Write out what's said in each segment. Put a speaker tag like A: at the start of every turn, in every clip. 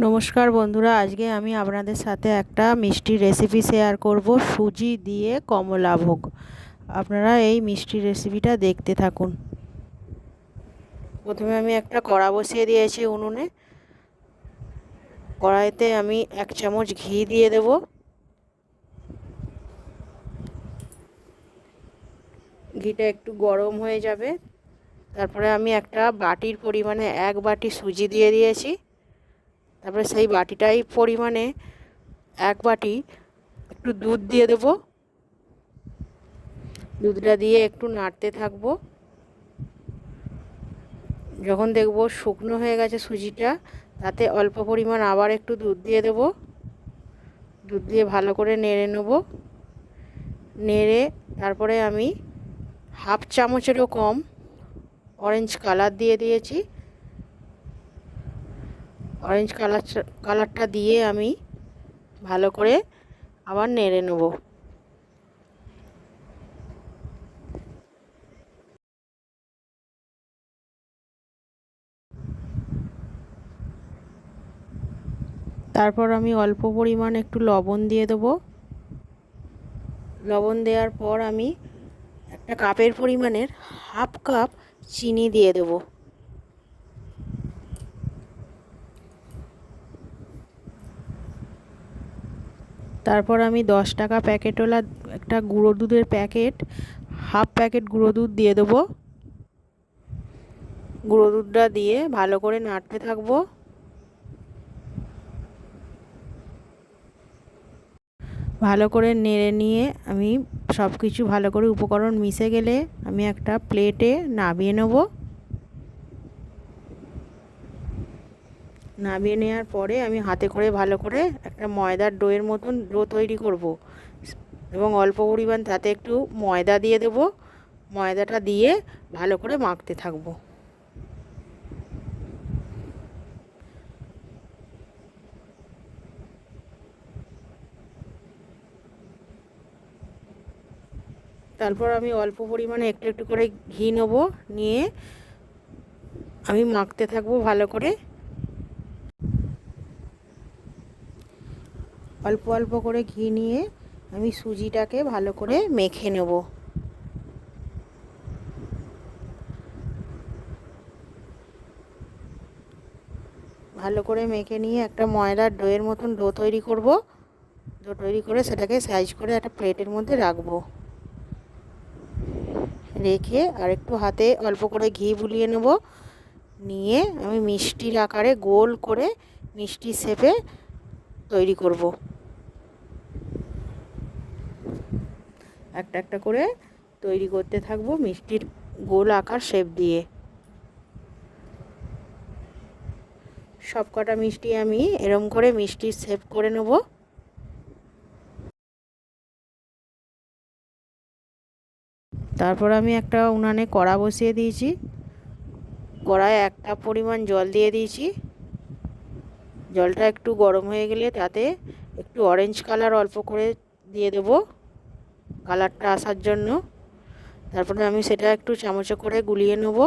A: নমস্কার বন্ধুরা, আজকে আমি আপনাদের সাথে একটা মিষ্টির রেসিপি শেয়ার করব, সুজি দিয়ে কমলাভোগ। আপনারা এই মিষ্টির রেসিপিটা দেখতে থাকুন। প্রথমে আমি একটা কড়া বসিয়ে দিয়েছি উনুনে। কড়াইতে আমি 1 চামচ ঘি দিয়ে দেব। ঘিটা একটু গরম হয়ে যাবে, তারপরে আমি একটা বাটির পরিমাণে 1 বাটি সুজি দিয়ে দিয়েছি। তারপরে সেই বাটিটাই পরিমাণে 1 বাটি একটু দুধ দিয়ে দেব। দুধটা দিয়ে একটু নাড়তে থাকবো। যখন দেখব শুকনো হয়ে গেছে সুজিটা, তাতে অল্প পরিমাণ আবার একটু দুধ দিয়ে দেব। দুধ দিয়ে ভালো করে নেড়ে নেব। নেড়ে তারপরে আমি 1/2 চামচেরও কম অরেঞ্জ কালার দিয়ে দিয়েছি। অরেঞ্জ কালারটা দিয়ে আমি ভালো করে আবার নেড়ে নেব। তারপর আমি অল্প পরিমাণ একটু লবণ দিয়ে দেব। লবণ দেওয়ার পর আমি একটা কাপের পরিমাণের 1/2 কাপ চিনি দিয়ে দেব। তারপর আমি 10 টাকা প্যাকেটওয়ালা একটা গুঁড়ো দুধের প্যাকেট, 1/2 প্যাকেট গুঁড়ো দুধ দিয়ে দেবো। গুঁড়ো দুধটা দিয়ে ভালো করে নাড়তে থাকবো। ভালো করে নেড়ে নিয়ে আমি সব কিছু ভালো করে উপকরণ মিশে গেলে আমি একটা প্লেটে নামিয়ে নেব। নামিয়ে নেওয়ার পরে আমি হাতে করে ভালো করে একটা ময়দার ডোয়ের মতন ডো তৈরি করব এবং অল্প পরিমাণ তাতে একটু ময়দা দিয়ে দেব। ময়দাটা দিয়ে ভালো করে মাখতে থাকবো। তারপর আমি অল্প পরিমাণে একটু একটু করে ঘি নেব, নিয়ে আমি মাখতে থাকবো ভালো করে। অল্প অল্প করে ঘি নিয়ে আমি সুজিটাকে ভালো করে মেখে নেব। ভালো করে মেখে নিয়ে একটা ময়দার ডোয়ের মতন ডো তৈরি করব। ডো তৈরি করে সেটাকে সাইজ করে একটা প্লেটের মধ্যে রাখবো। রেখে আর একটু হাতে অল্প করে ঘি বুলিয়ে নেব। নিয়ে আমি মিষ্টির আকারে গোল করে মিষ্টি শেপে তৈরি করব। একটা একটা করে তৈরি করতে থাকবো মিষ্টির গোল আকার শেপ দিয়ে। সব কটা মিষ্টি আমি এরম করে মিষ্টির শেপ করে নেব। তারপর আমি একটা উনানে কড়া বসিয়ে দিয়েছি। কড়ায় 1 কাপ পরিমাণ জল দিয়ে দিয়েছি। জলটা একটু গরম হয়ে গেলে তাতে একটু অরেঞ্জ কালার অল্প করে দিয়ে দেব, কালারটা আসার জন্য। তারপরে আমি সেটা একটু চামচে করে গুলিয়ে নেব।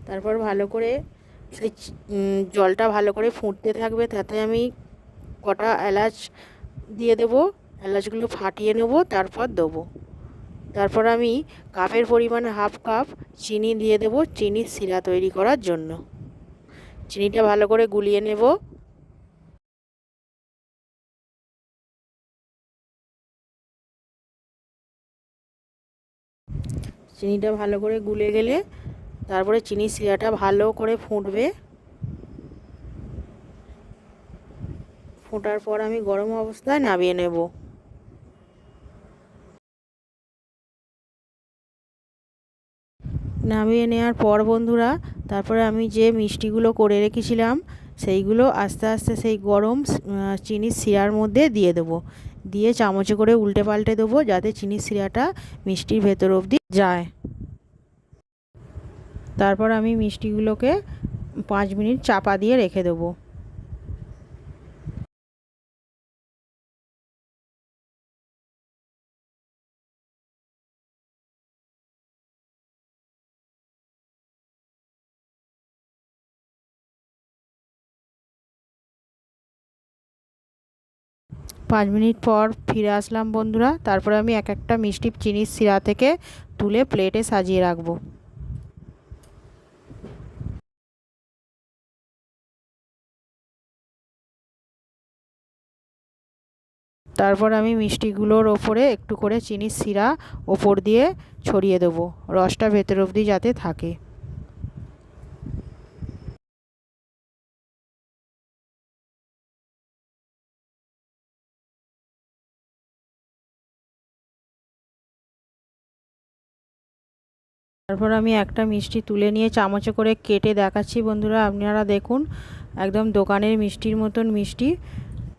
A: তারপর ভালো করে সেই জলটা ভালো করে ফুটতে থাকবে, তাতে আমি কটা এলাচ দিয়ে দেব। এলাচগুলো ফাটিয়ে নেব, তারপর দেবো। তারপর আমি কাপের পরিমাণে 1/2 কাপ চিনি দিয়ে দেব, চিনির শিরা তৈরি করার জন্য। চিনিটা ভালো করে গুলিয়ে নেব। চিনিটা ভালো করে গুলে গেলে তারপরে চিনির শিরাটা ভালো করে ফুটবে। ফোটার পর আমি গরম অবস্থায় নামিয়ে নেব। নামিয়ে নেওয়ার পর বন্ধুরা, তারপরে আমি যে মিষ্টিগুলো করে রেখেছিলাম সেইগুলো আস্তে আস্তে সেই গরম চিনির শিরার মধ্যে দিয়ে দেবো। দিয়ে চামচে করে উল্টে পাল্টে দেবো, যাতে চিনির শিরাটা মিষ্টির ভেতর অবধি যায়। তারপর আমি মিষ্টিগুলোকে 5 মিনিট চাপা দিয়ে রেখে দেবো। 5 মিনিট পর ফিরে আসলাম বন্ধুরা। তারপরে আমি এক একটা মিষ্টি চিনির শিরা থেকে তুলে প্লেটে সাজিয়ে রাখবো। তারপর আমি মিষ্টিগুলোর ওপরে একটু করে চিনির শিরা ওপর দিয়ে ছড়িয়ে দেবো, রসটা ভেতর অবধি যাতে থাকে। তারপর আমি একটা মিষ্টি তুলে নিয়ে চামচে করে কেটে দেখাচ্ছি বন্ধুরা, আপনারা দেখুন একদম দোকানের মিষ্টির মতন মিষ্টি,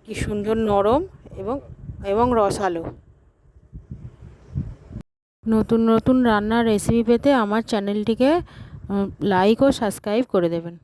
A: কি সুন্দর নরম এবং এবং রসালো। নতুন নতুন রান্নার রেসিপি পেতে আমার চ্যানেলটিকে লাইক ও সাবস্ক্রাইব করে দেবেন।